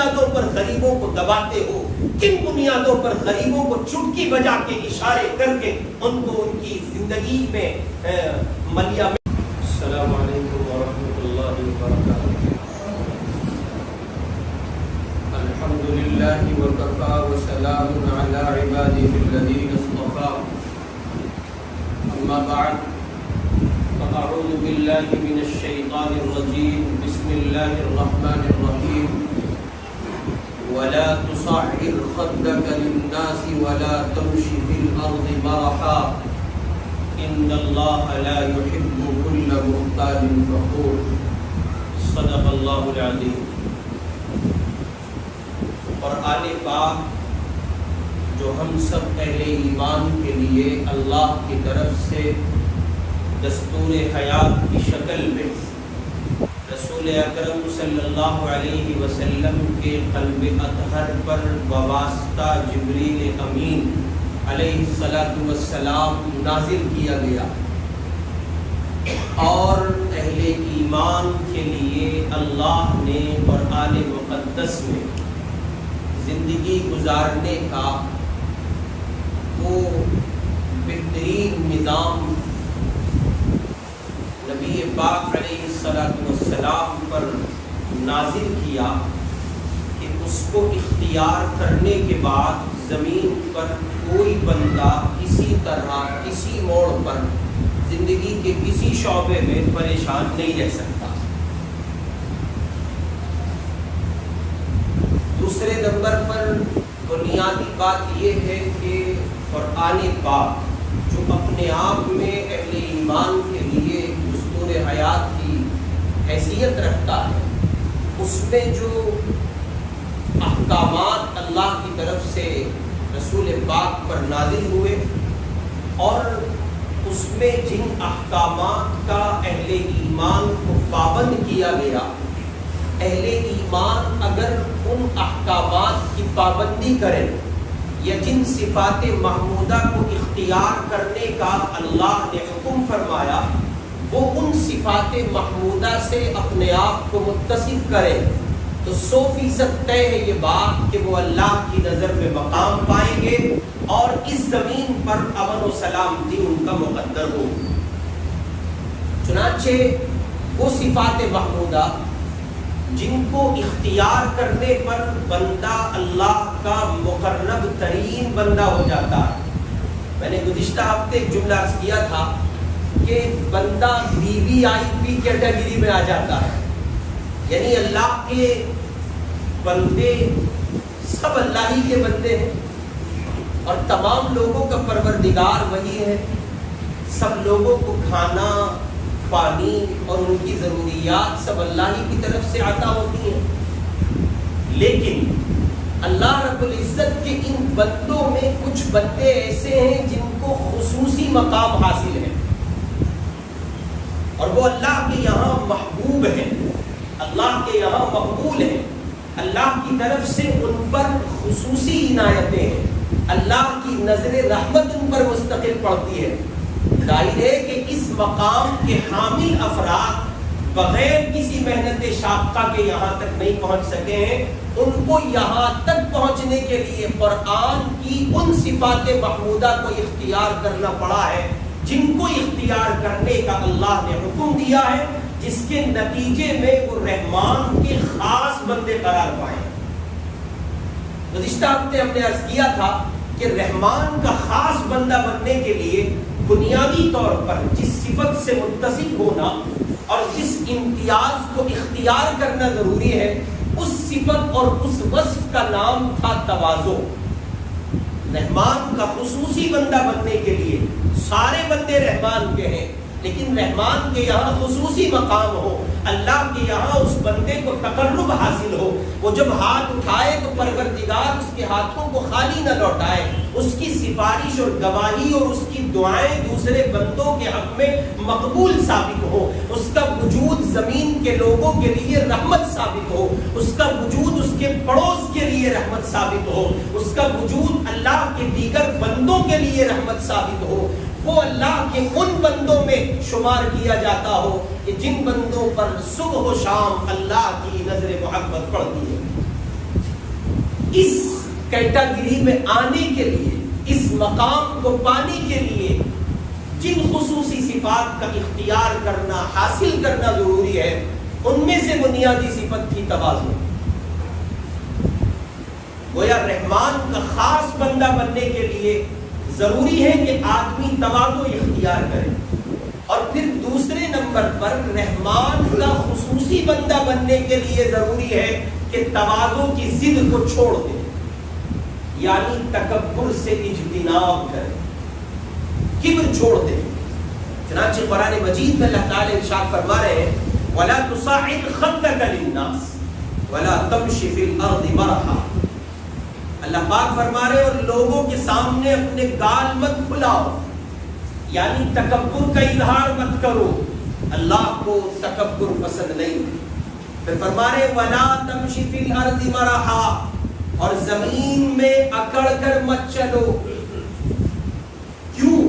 بنیادوں پر غریبوں کو دباتے ہو، کن بنیادوں پر غریبوں کو چٹکی بجا کے اشارے کر کے ان کو ان کی زندگی میں ملیا میں۔ السلام علیکم ورحمۃ اللہ وبرکاتہ۔ الحمد للہ وکفیٰ وسلام علی عبادہ الذین اصطفیٰ، اما بعد فاعوذ باللہ من الشیطان الرجیم، بسم اللہ الرحمن الرحیم۔ ولا تصعر خدك للناس ولا تمش في الأرض مرحا إن الله لا يحب كل مختال فخور، صدق اللہ العظیم۔ اور آل پاک جو ہم سب اہل ایمان کے لیے اللہ کی طرف سے دستور حیات کی شکل میں رسول اکرم صلی اللہ علیہ وسلم کے قلب اطہر پر بواسطہ جبریل امین علیہ الصلاۃ والسلام نازل کیا گیا، اور اہل ایمان کے لیے اللہ نے قرآن مقدس میں زندگی گزارنے کا وہ بہترین نظام نبی پاک علیہ السلام پر نازل کیا کہ اس کو اختیار کرنے کے بعد زمین پر کوئی بندہ کسی طرح کسی موڑ پر زندگی کے کسی شعبے میں پریشان نہیں رہ سکتا۔ دوسرے نمبر پر بنیادی بات یہ ہے کہ قرآن پاک جو اپنے آپ میں اہل ایمان کے لیے دستور حیات کی حیثیت رکھتا ہے، اس میں جو احکامات اللہ کی طرف سے رسول پاک پر نازل ہوئے اور اس میں جن احکامات کا اہل ایمان کو پابند کیا گیا، اہل ایمان اگر ان احکامات کی پابندی کرے یا جن صفات محمودہ کو اختیار کرنے کا اللہ نے حکم فرمایا وہ ان صفات محمودہ سے اپنے آپ کو متصف کرے، تو 100% طے ہے یہ بات کہ وہ اللہ کی نظر میں مقام پائیں گے اور اس زمین پر امن و سلامتی ان کا مقدر ہو۔ چنانچہ وہ صفات محمودہ جن کو اختیار کرنے پر بندہ اللہ کا مقرب ترین بندہ ہو جاتا ہے۔ میں نے گزشتہ ہفتے ایک جملہ عرض کیا تھا کہ بندہ VVIP کیٹیگری میں آ جاتا ہے، یعنی اللہ کے بندے سب اللہ ہی کے بندے ہیں اور تمام لوگوں کا پروردگار وہی ہے، سب لوگوں کو کھانا پانی اور ان کی ضروریات سب اللہ ہی کی طرف سے عطا ہوتی ہیں، لیکن اللہ رب العزت کے ان بندوں میں کچھ بندے ایسے ہیں جن کو خصوصی مقام حاصل ہے اور وہ اللہ کے یہاں محبوب ہیں، اللہ کے یہاں مقبول ہیں، اللہ کی طرف سے ان پر خصوصی عنایتیں ہیں، اللہ کی نظر رحمت ان پر مستقل پڑتی ہے۔ ظاہر ہے کہ اس مقام کے حامل افراد بغیر کسی محنت شاقہ کے یہاں تک نہیں پہنچ سکے ہیں، ان کو یہاں تک پہنچنے کے لیے قرآن کی ان صفات محمودہ کو اختیار کرنا پڑا ہے جن کو اختیار کرنے کا اللہ نے حکم دیا ہے، جس کے نتیجے میں وہ رحمان کے خاص بندے قرار پائیں۔ گزشتہ ہفتے ہم نے عرض کیا تھا کہ رحمان کا خاص بندہ بننے کے لیے بنیادی طور پر جس صفت سے متصف ہونا اور جس امتیاز کو اختیار کرنا ضروری ہے، اس صفت اور اس وصف کا نام تھا تواضع۔ رحمان کا خصوصی بندہ بننے کے لیے سارے بندے رحمان کے ہیں، لیکن رحمان کے یہاں خصوصی مقام ہو، اللہ کے یہاں اس بندے کو تقرب حاصل ہو، وہ جب ہاتھ اٹھائے تو پروردگار اس کے ہاتھوں کو خالی نہ لوٹائے، اس کی سفارش اور گواہی اور اس کی دعائیں دوسرے بندوں کے حق میں مقبول ثابت ہو، اس کا وجود زمین کے لوگوں کے لیے رحمت ثابت ہو، اس کا وجود اس کے پڑوس کے لیے رحمت ثابت ہو، اس کا وجود اللہ کے دیگر بندوں کے لیے رحمت ثابت ہو، وہ اللہ کے ان بندوں میں شمار کیا جاتا ہو کہ جن بندوں پر صبح و شام اللہ کی نظر محبت پڑتی ہے۔ اس کیٹیگری میں آنے کے لیے، اس مقام کو پانے کے لیے جن خصوصی صفات کا اختیار کرنا، حاصل کرنا ضروری ہے، ان میں سے بنیادی صفت تھی تواضع۔ گویا رحمان کا خاص بندہ بننے کے لیے ضروری ہے کہ آدمی تواضع اختیار کرے، اور پھر دوسرے نمبر پر رحمان کا خصوصی بندہ بننے کے لیے ضروری ہے کہ تواضع کی ضد کو چھوڑ دے، یعنی تکبر سے اجتناب کرے، کبر چھوڑ دے۔ چنانچہ قرآن مجید میں اللہ تعالی ارشاد فرما رہے ہیں وَلَا تُصَعِّرْ خَدَّكَ لِلنَّاسِ وَلَا تَمْشِ فِي الْأَرْضِ مَرَحًا۔ اللہ پاک فرما رہے ہیں اور لوگوں کے سامنے اپنے گال مت پھلاؤ، یعنی تکبر کا اظہار مت کرو، اللہ کو تکبر پسند نہیں۔ پھر فرما رہے وَلَا تَمْشِ فِي الْأَرْضِ مَرَحًا، اور زمین میں اکڑ کر مت چلو۔ کیوں؟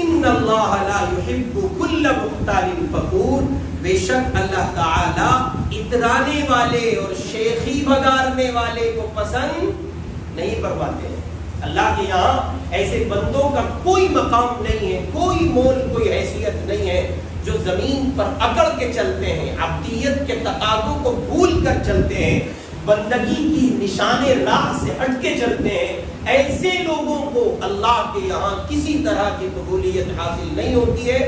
ان اللہ لا يحب كل مختال فخور، بے شک اللہ تعالی اترانے والے اور شیخی بگارنے والے کو پسند نہیں فرماتے ہیں۔ اللہ کے یہاں ایسے بندوں کا کوئی مقام نہیں ہے، کوئی مول، کوئی حیثیت نہیں ہے جو زمین پر اکڑ کے چلتے ہیں، عبدیت کے تقاضوں کو بھول کر چلتے ہیں، بندگی کی نشان راہ سے ہٹ کے چلتے ہیں۔ ایسے لوگوں کو اللہ کے یہاں کسی طرح کی قبولیت حاصل نہیں ہوتی ہے،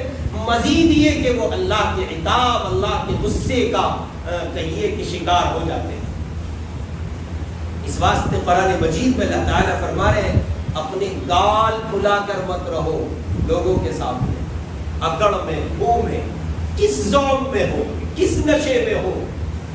مزید یہ کہ وہ اللہ کے عتاب، اللہ کے غصے کا کہیے کہ شکار ہو جاتے ہیں۔ اس واسطے قرآن مجید میں اللہ تعالیٰ فرما رہے ہیں اپنے گال کھلا کر مت رہو لوگوں کے سامنے، اکڑ میں، ہو میں، کس ذوق میں ہو، کس نشے میں ہو،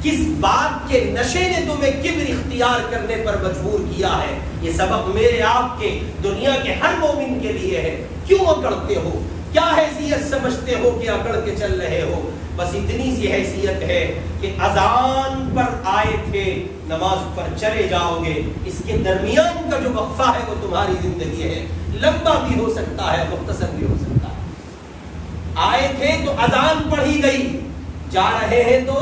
کس بات کے نشے نے تمہیں کبر اختیار کرنے پر مجبور کیا ہے۔ یہ سبق میرے آپ کے، دنیا کے ہر مومن کے لیے ہے۔ کیوں اکڑتے ہو؟ کیا حیثیت سمجھتے ہو کہ اکڑ کے چل رہے ہو؟ بس اتنی سی حیثیت ہے کہ اذان پر آئے تھے، نماز پر چلے جاؤ گے۔ اس کے درمیان کا جو وقفہ ہے وہ تمہاری زندگی ہے، لمبا بھی ہو سکتا ہے، مختصر بھی ہو سکتا ہے۔ آئے تھے تو اذان پڑھی گئی، جا رہے ہیں تو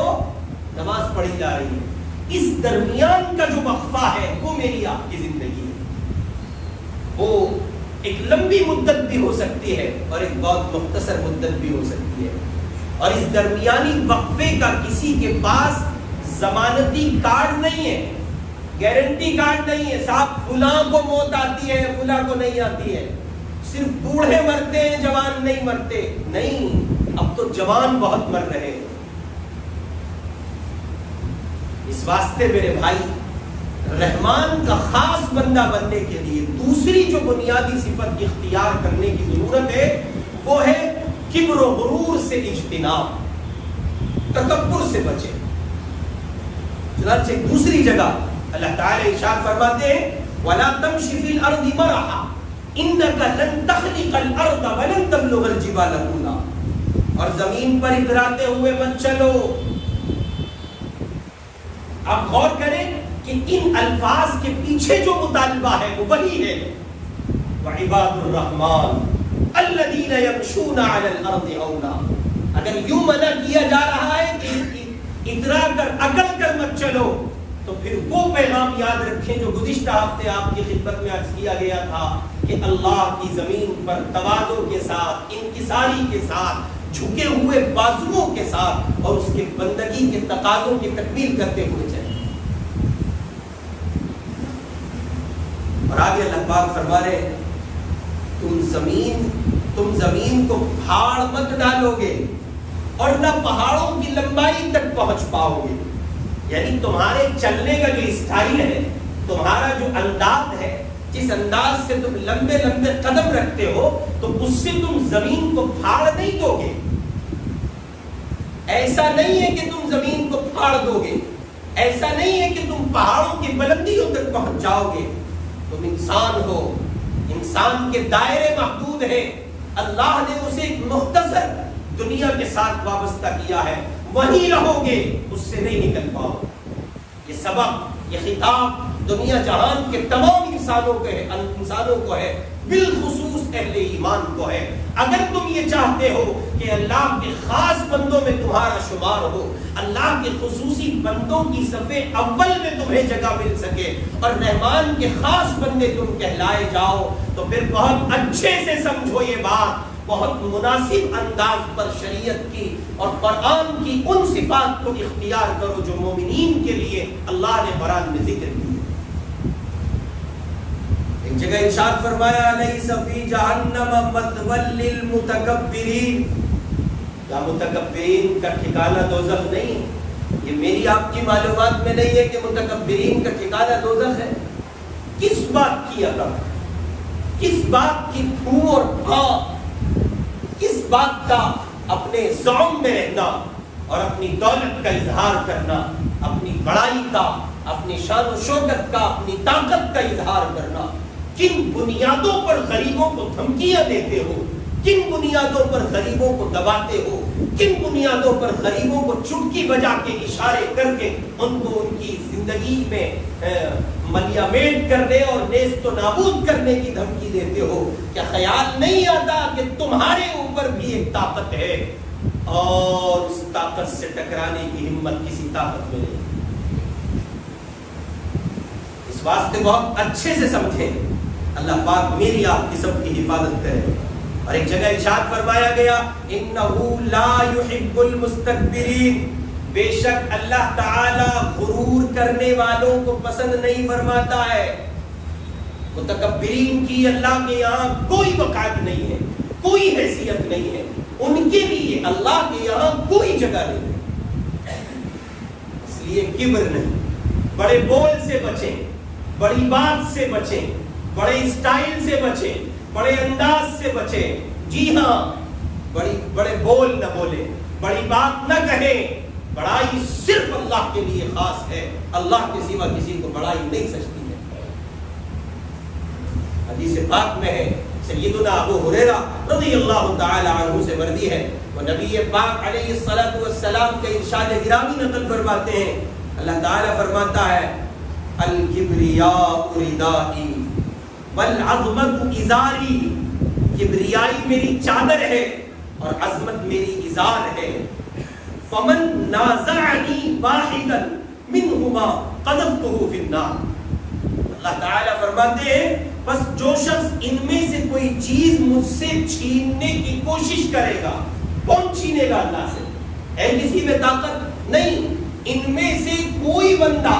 نماز پڑھی جا رہی ہے۔ اس درمیان کا جو وقفہ ہے وہ میری آپ کی زندگی ہے۔ وہ ایک لمبی مدت بھی ہو سکتی ہے اور ایک بہت مختصر مدت بھی ہو سکتی ہے، اور اس درمیانی وقفے کا کسی کے پاس ضمانتی کارڈ نہیں ہے، گارنٹی کارڈ نہیں ہے، صاحب فلاں کو موت آتی ہے، فلاں کو نہیں آتی ہے، صرف بوڑھے مرتے ہیں، جوان نہیں مرتے۔ نہیں، اب تو جوان بہت مر رہے ہیں۔ اس واسطے میرے بھائی، رحمان کا خاص بندہ بننے کے لیے دوسری جو بنیادی صفت اختیار کرنے کی ضرورت ہے وہ ہے کبر و غرور سے اجتناب، تکبر سے بچے۔ چنانچہ دوسری جگہ اللہ تعالی ارشاد فرماتے ہیں وَلَا تَمْشِ فِي الْأَرْضِ مَرَحًا إِنَّكَ لَن تَخْرِقَ الْأَرْضَ وَلَن تَبْلُغَ الْجِبَالَ طُولًا، اور زمین پر اتراتے ہوئے مت چلو۔ آپ غور کریں کہ ان الفاظ کے پیچھے جو مطالبہ ہے وہ وہی ہے وَعِبَادُ الرَّحْمَنِ الَّذِينَ يَمْشُونَ عَلَى الْأَرْضِ هَوْنًا۔ اگر یوں منع کیا جا رہا ہے کہ اترا کر اکڑ کر مت چلو، تو پھر وہ پیغام یاد رکھیں جو گزشتہ ہفتے آپ کی خدمت میں عرض کیا گیا تھا کہ اللہ کی زمین پر تواضع کے ساتھ، انکساری کے ساتھ، جھکے ہوئے بازوؤں کے ساتھ اور اس کے بندگی کے تقاضوں کی تکمیل کرتے ہوئے چلے۔ اور آگے اللہ پاک فرما رہے ہیں تم زمین کو پھاڑ مت ڈالو گے اور نہ پہاڑوں کی لمبائی تک پہنچ پاؤ گے، یعنی تمہارے چلنے کا جو اسٹائل ہے، تمہارا جو انداز ہے، جس انداز سے تم لمبے لمبے قدم رکھتے ہو، تو اس سے تم زمین کو پھاڑ نہیں دو گے۔ ایسا نہیں ہے کہ تم زمین کو پھاڑ دو گے، ایسا نہیں ہے کہ تم پہاڑوں کی بلندیوں تک پہنچ جاؤ گے۔ تم انسان ہو، انسان کے دائرے محدود ہیں، اللہ نے اسے ایک مختصر دنیا کے ساتھ وابستہ کیا ہے، وہیں رہو گے، اس سے نہیں نکل پاؤ۔ یہ سبق، یہ خطاب دنیا جہان کے تمام انسانوں کو ہے، بالخصوص اہل ایمان کو ہے۔ اگر تم یہ چاہتے ہو کہ اللہ کے خاص بندوں میں تمہارا شمار ہو، اللہ کے خصوصی بندوں کی صفے اول میں تمہیں جگہ مل سکے اور رحمان کے خاص بندے تم کہلائے جاؤ، تو پھر بہت اچھے سے سمجھو یہ بات، بہت مناسب انداز پر شریعت کی اور قرآن کی ان صفات کو اختیار کرو جو مومنین کے لیے اللہ نے قرآن میں ذکر کی۔ ایک جگہ ارشاد فرمایا لیس فی جہنم مثوی للمتکبرین، کیا متکبرین کا ٹھکانہ دوزخ نہیں؟ یہ میری آپ کی معلومات میں نہیں ہے کہ متکبرین کا ٹھکانہ دوزخ ہے۔ کس بات کی عقل، کس بات کی پھو اور پھا، کس بات کا اپنے زعم میں رہنا اور اپنی دولت کا اظہار کرنا، اپنی بڑائی کا، اپنی شان و شوکت کا، اپنی طاقت کا اظہار کرنا؟ کن بنیادوں پر غریبوں کو دھمکیاں دیتے ہو، کن بنیادوں پر غریبوں کو دباتے ہو، کن بنیادوں پر غریبوں کو چٹکی بجا کے اشارے کر کے ان کو ان کی زندگی میں ملیامیٹ کرنے اور نیست و نابود کرنے کی دھمکی دیتے ہو؟ کیا خیال نہیں آتا کہ تمہارے اوپر بھی ایک طاقت ہے اور اس طاقت سے ٹکرانے کی ہمت کسی طاقت میں نہیں؟ اس واسطے بہت اچھے سے سمجھیں، اللہ پاک میری آپ کی سب کی حفاظت کرے۔ اور ایک جگہ ارشاد فرمایا گیا انہو لا یحب المستکبرین، بے شک اللہ تعالی غرور کرنے والوں کو پسند نہیں فرماتا ہے۔ متکبرین کی اللہ کے یہاں کوئی وقعت نہیں ہے، کوئی حیثیت نہیں ہے، ان کے لیے اللہ کے یہاں کوئی جگہ نہیں ہے۔ اس لیے کبر نہیں، بڑے بول سے بچیں، بڑی بات سے بچیں، بڑے اسٹائل سے بچیں، بڑے انداز سے بچیں۔ جی ہاں، بڑے بول نہ بولیں، بڑی بات نہ کہیں۔ بڑائی صرف اللہ کے لیے خاص ہے، اللہ کے سوا کسی کو بڑائی نہیں سجتی ہے۔ حدیث پاک میں ہے، سیدنا ابو ہریرہ رضی اللہ تعالی عنہ سے مروی ہے، وہ نبی پاک علیہ الصلوۃ والسلام کے ارشاد گرامی نقل فرماتے ہیں، اللہ تعالی فرماتا ہے الکبریاء ردائی والعظمت ازاری، کبریائی میری چادر ہے اور عظمت میری ازار ہے۔ فمن نازعنی واحدا منہما قذفته فی النار، اللہ تعالیٰ فرماتے ہیں بس جو شخص ان میں سے کوئی چیز مجھ سے چھیننے کی کوشش کرے گا، کون چھینے گا اللہ سے؟ ہے کسی میں طاقت نہیں۔ ان میں سے کوئی بندہ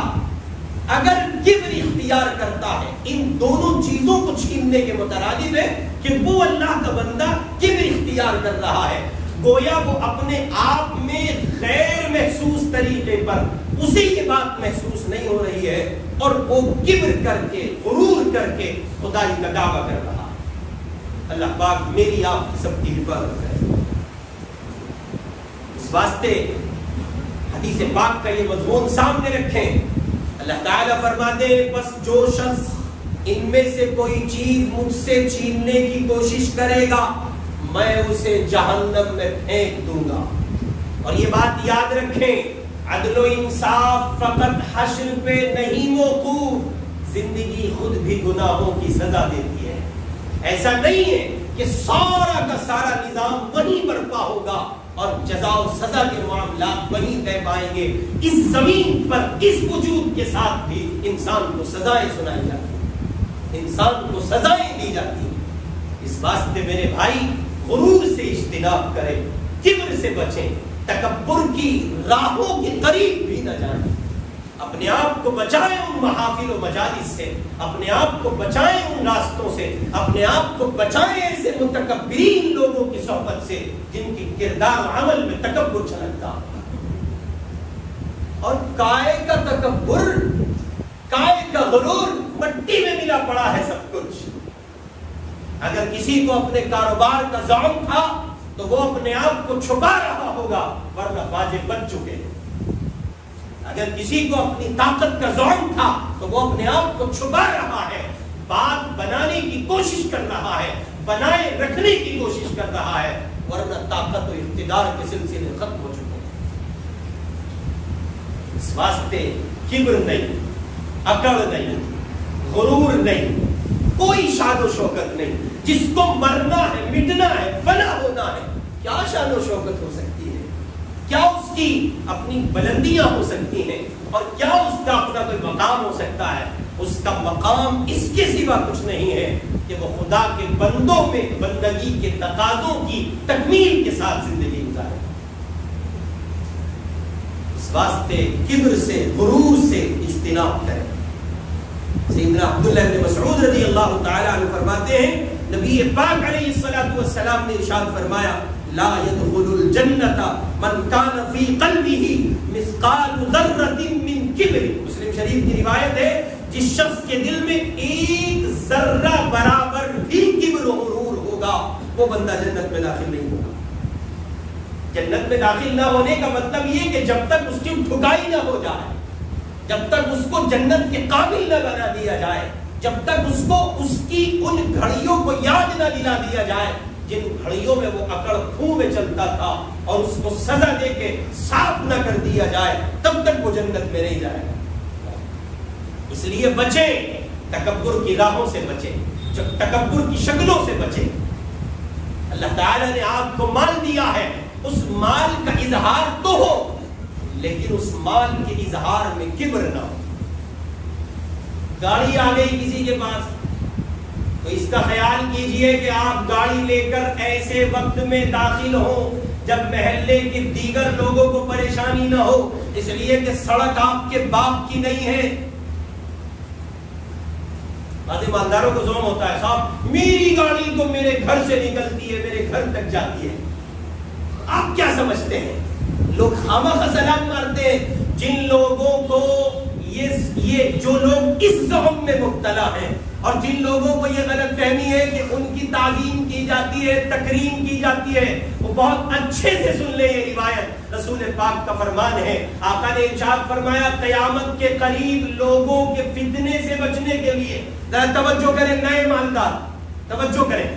اگر کبر اختیار کرتا ہے، ان دونوں چیزوں کو چھیننے کے مترادف ہے کہ وہ اللہ کا بندہ کبر اختیار کر رہا ہے، گویا وہ اپنے آپ میں غیر محسوس طریقے پر اسے یہ بات محسوس نہیں ہو رہی ہے اور وہ کبر کر کے، غرور کر کے خدائی کا دعویٰ کر رہا ہے۔ اللہ پاک میری آپ کی سب کی حفاظت کرے۔ اس واسطے حدیث پاک کا یہ مضمون سامنے رکھیں۔ اللہ تعالیٰ فرماتے ہیں بس جو شخص ان میں سے کوئی چیز مجھ سے چھیننے کی کوشش کرے گا، میں اسے جہنم میں پھینک دوں گا۔ اور یہ بات یاد رکھیں، عدل و انصاف فقط حشر پہ نہیں موقوف، زندگی خود بھی گناہوں کی سزا دیتی ہے۔ ایسا نہیں ہے کہ سارا کا سارا نظام وہیں برپا ہوگا اور جزا و سزا کے معاملات وہیں طے پائیں گے۔ اس زمین پر اس وجود کے ساتھ بھی انسان کو سزائیں سنائی جاتی ہیں، انسان کو سزائیں دی جاتی ہیں۔ اس واسطے میرے بھائی غرور سے اجتناب کریں، کبر سے بچیں، تکبر کی راہوں کے قریب بھی نہ جائیں، اپنے آپ کو بچائیں ان محافل و مجالس سے، اپنے آپ کو بچائیں ان راستوں سے، اپنے آپ کو بچائیں ایسے متکبرین لوگوں کی صحبت سے جن کی کردار و عمل میں تکبر چھلکتا۔ اور کائے کا تکبر، کائے کا غرور مٹی میں ملا پڑا ہے سب کچھ۔ اگر کسی کو اپنے کاروبار کا زعم تھا تو وہ اپنے آپ کو چھپا رہا ہوگا، ورنہ واجب بن چکے۔ اگر کسی کو اپنی طاقت کا زعم تھا تو وہ اپنے آپ کو چھپا رہا ہے، بات بنانے کی کوشش کر رہا ہے، بنائے رکھنے کی کوشش کر رہا ہے، ورنہ طاقت و اقتدار کے سلسلے ختم ہو چکے ہیں۔ اس واسطے کبر نہیں، اکڑ نہیں، غرور نہیں، کوئی شان و شوکت نہیں. جس کو مرنا ہے، مٹنا ہے، فنا ہونا ہے، کیا شان و شوکت ہو سکتی ہے؟ کیا اس کی اپنی بلندیاں ہو سکتی ہیں؟ اور کیا اس کا اپنا کوئی مقام ہو سکتا ہے؟ اس کا مقام اس کے سوا کچھ نہیں ہے کہ وہ خدا کے بندوں میں بندگی کے تقاضوں کی تکمیل کے ساتھ زندگی گزارے. اس واسطے کبر سے، غرور سے اجتناب کرے. سیدنا عبداللہ بن مسعود رضی اللہ تعالی عنہ فرماتے ہیں نبی پاک علیہ الصلوۃ والسلام نے ارشاد فرمایا لا يدخل الجنۃ من كان في قلبه مثقال ذرۃ من کبر. مسلم شریف کی روایت ہے جس شخص کے دل میں ایک ذرہ برابر بھی کبر و غرور ہوگا وہ بندہ جنت میں داخل نہیں ہوگا. جنت میں داخل نہ ہونے کا مطلب یہ کہ جب تک اس کی ٹھکائی نہ ہو جائے، جب تک اس کو جنت کے قابل نہ بنا دیا جائے، جب تک اس کو اس کی ان گھڑیوں کو یاد نہ دلا دیا جائے جن گھڑیوں میں وہ اکڑ خوں میں چلتا تھا، اور اس کو سزا دے کے صاف نہ کر دیا جائے، تب تک وہ جنت میں نہیں جائے گا. اس لیے بچیں، تکبر کی راہوں سے بچیں، تکبر کی شکلوں سے بچیں. اللہ تعالیٰ نے آپ کو مال دیا ہے، اس مال کا اظہار تو ہو، لیکن اس مال کے اظہار میں کبر نہ ہو. گاڑی آ گئی کسی کے پاس تو اس کا خیال کیجئے کہ آپ گاڑی لے کر ایسے وقت میں داخل ہوں جب محلے کے دیگر لوگوں کو پریشانی نہ ہو، اس لیے کہ سڑک آپ کے باپ کی نہیں ہے. بعض مالداروں کو ظلم ہوتا ہے صاحب میری گاڑی تو میرے گھر سے نکلتی ہے، میرے گھر تک جاتی ہے. آپ کیا سمجھتے ہیں؟ لوگ خامخواہ سلام مارتے ہیں. جن لوگوں کو یہ جو لوگ اس ظلم میں مبتلا ہیں اور جن لوگوں کو یہ غلط فہمی ہے کہ ان کی تعظیم کی جاتی ہے، تکریم کی جاتی ہے، وہ بہت اچھے سے سن لیں یہ روایت. رسول پاک کا فرمان ہے، آقا نے ارشاد فرمایا قیامت کے قریب لوگوں کے فتنے سے بچنے کے لیے، ذرا توجہ کریں نئے مالدار، توجہ کریں،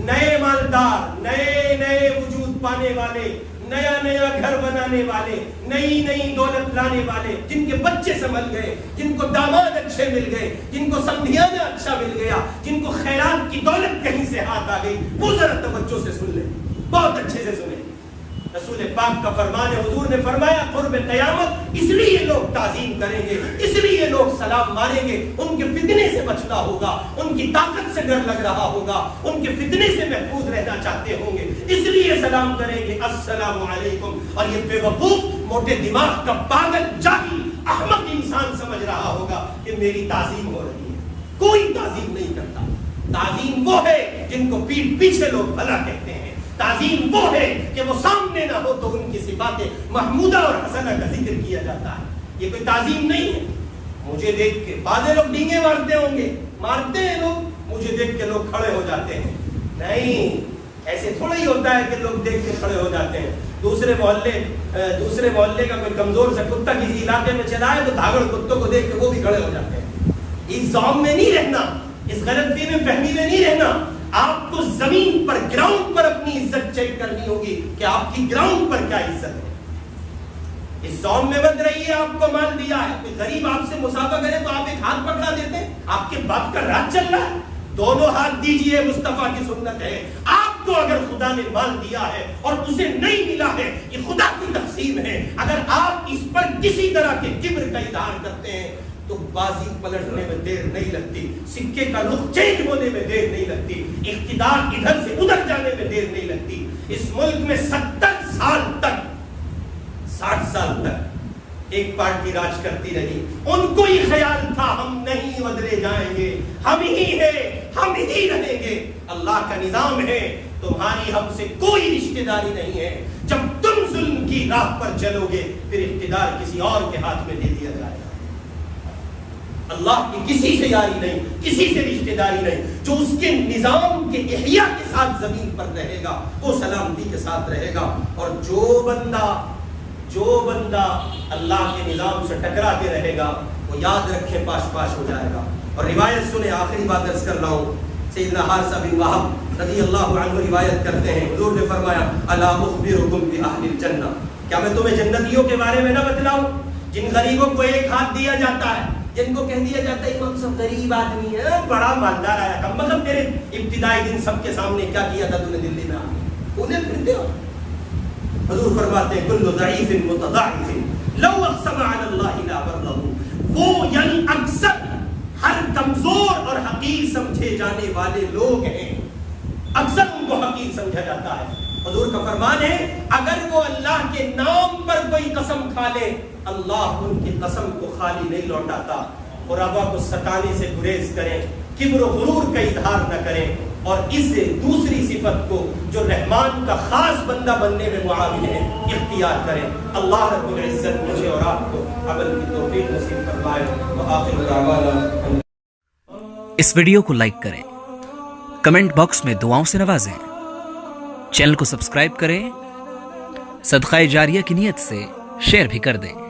نئے مالدار، نئے وجود پانے والے، نیا گھر بنانے والے، نئی دولت لانے والے، جن کے بچے سنبھل گئے، جن کو داماد اچھے مل گئے، جن کو سمدھیانہ اچھا مل گیا، جن کو خیرات کی دولت کہیں سے ہاتھ آ گئی، وہ ذرا توجہ سے سن لیں، بہت اچھے سے سنیں. رسول پاک کا فرمان ہے، حضور نے فرمایا قرب قیامت اس لیے لوگ تعظیم کریں گے، اس لیے لوگ سلام ماریں گے، ان کے فتنے سے بچنا ہوگا، ان کی طاقت سے ڈر لگ رہا ہوگا، ان کے فتنے سے محفوظ رہنا چاہتے ہوں گے، اس لیے سلام کریں گے السلام علیکم. اور یہ بے وقوف، موٹے دماغ کا پاگل، جاہل، احمق انسان سمجھ رہا ہوگا کہ میری تعظیم ہو رہی ہے. کوئی تعظیم نہیں کرتا. تعظیم وہ ہے جن کو پیٹھ پیچھے لوگ بھلا کہتے ہیں. تعظیم وہ ہے کہ وہ سامنے نہ ہو تو ان کی صفات محمودہ اور حسنہ کا ذکر کیا جاتا ہے. یہ کوئی تعظیم نہیں ہے. مجھے دیکھ کے بعض لوگ ڈینگے مارتے ہوں گے، مارتے ہیں لوگ، مجھے دیکھ کے لوگ کھڑے ہو جاتے ہیں. نہیں، ایسے تھوڑا ہی ہوتا ہے کہ لوگ دیکھ کے کھڑے ہو جاتے ہیں. دوسرے محلے کا کوئی کمزور سا کتا کسی علاقے میں چلا ہے تو دھاگڑ کتوں کو دیکھ کے وہ بھی کھڑے ہو جاتے ہیں. اس ظلم میں نہیں رہنا، اس غلط فہمی میں نہیں رہنا. آپ کو زمین پر، گراؤنڈ پر اپنی عزت چیک کرنی ہوگی کہ آپ کی گراؤنڈ پر کیا عزت ہے. اس ظلم میں مت رہیے. آپ کو مال دیا ہے، کوئی غریب آپ سے مسافہ کرے تو آپ ایک ہاتھ پکڑا دیتے ہیں. آپ کے باپ کا راج چل رہا ہے، دونوں ہاتھ دیجئے، مصطفیٰ کی سنت ہے. آپ کو اگر خدا نے مال دیا ہے اور اسے نہیں ملا ہے، یہ خدا کی تقسیم ہے. اگر آپ اس پر کسی طرح کے کبر کا اظہار کرتے ہیں تو بازی پلٹنے میں دیر نہیں لگتی، سکے کا رخ چینج ہونے میں دیر نہیں لگتی، اقتدار ادھر سے ادھر جانے میں دیر نہیں لگتی. اس ملک میں 70 سال تک، 60 سال تک ایک پارٹی راج کرتی رہی. ان کو ہی خیال تھا ہم نہیں بدلے جائیں گے، ہم ہی ہیں، ہم ہی رہیں گے. اللہ کا نظام ہے، تمہاری ہم سے کوئی رشتہ داری نہیں ہے. جب تم ظلم کی راہ پر چلو گے پھر اقتدار کسی اور کے ہاتھ میں دے دیا جائے گا. اللہ کی کسی سے یاری نہیں، کسی سے رشتہ داری نہیں. جو اس کے نظام کے احیاء کے ساتھ زمین پر رہے گا وہ سلامتی کے ساتھ رہے گا. اور جو بندہ اللہ کے نظام سے ٹکرا کے رہے گا وہ یاد رکھے پاش پاش ہو جائے گا. اور روایت سنے، آخری بات عرض کر رہا ہوں. سیدنا حارثہ بن وہب رضی اللہ عنہ روایت کرتے ہیں، حضور نے فرمایا الا اخبرکم باہل الجنہ، کیا میں تمہیں جنتیوں کے بارے میں نہ بتلاؤں؟ جن غریبوں کو ایک ہاتھ دیا جاتا ہے، جن کو کہہ دیا جاتا ہے امام صاحب غریب آدمی ہے، بڑا مالدار آیا کم مطلب تیرے ابتدائی دن سب کے سامنے کیا کیا تھا تو نے دلی میں انہیں پھرتے ہو. حضور فرماتے ہیں کل ضعیف متضاعف لو اقسم علی اللہ لا برہ. وہ یعنی اکثر ہر کمزور اور حقیر سمجھے جانے والے لوگ ہیں، اکثر ان کو حقیر سمجھا جاتا ہے. حضور کا فرمان ہے اگر وہ اللہ کے نام پر کوئی قسم کھا لے اللہ ان کی قسم کو خالی نہیں لوٹاتا. قرابا کو ستانے سے گریز کریں، کبر و غرور کا اظہار نہ کریں، اور اس دوسری صفت کو جو رحمان کا خاص بندہ بننے میں معاون ہے اختیار کریں. اللہ رب العزت مجھے اور آپ کو عمل کی توفیق نصیب فرمائے. وآخر دعوانا. اس ویڈیو کو لائک کریں، کمنٹ باکس میں دعاؤں سے نوازیں، چینل کو سبسکرائب کریں، صدقہ جاریہ کی نیت سے شیئر بھی کر دیں.